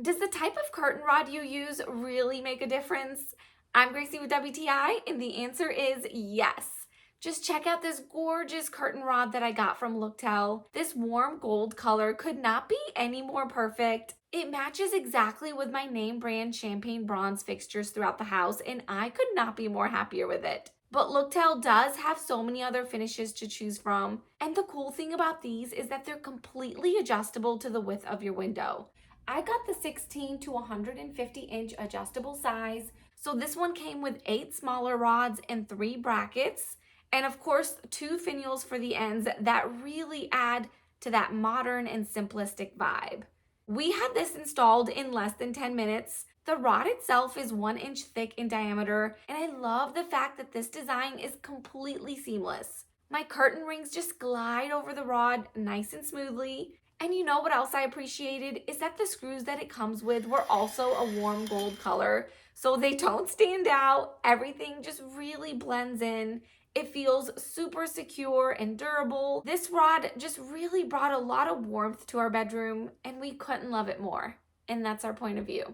Does the type of curtain rod you use really make a difference? I'm Gracie with WTI, and the answer is yes. Just check out this gorgeous curtain rod that I got from Looktell. This warm gold color could not be any more perfect. It matches exactly with my name brand champagne bronze fixtures throughout the house, and I could not be more happier with it. But Looktell does have so many other finishes to choose from, and the cool thing about these is that they're completely adjustable to the width of your window. I got the 16 to 150 inch adjustable size. So this one came with 8 smaller rods and 3 brackets. And of course, 2 finials for the ends that really add to that modern and simplistic vibe. We had this installed in less than 10 minutes. The rod itself is 1 inch thick in diameter, and I love the fact that this design is completely seamless. My curtain rings just glide over the rod nice and smoothly. And you know what else I appreciated is that the screws that it comes with were also a warm gold color, so they don't stand out. Everything just really blends in. It feels super secure and durable. This rod just really brought a lot of warmth to our bedroom, and we couldn't love it more. And that's our point of view.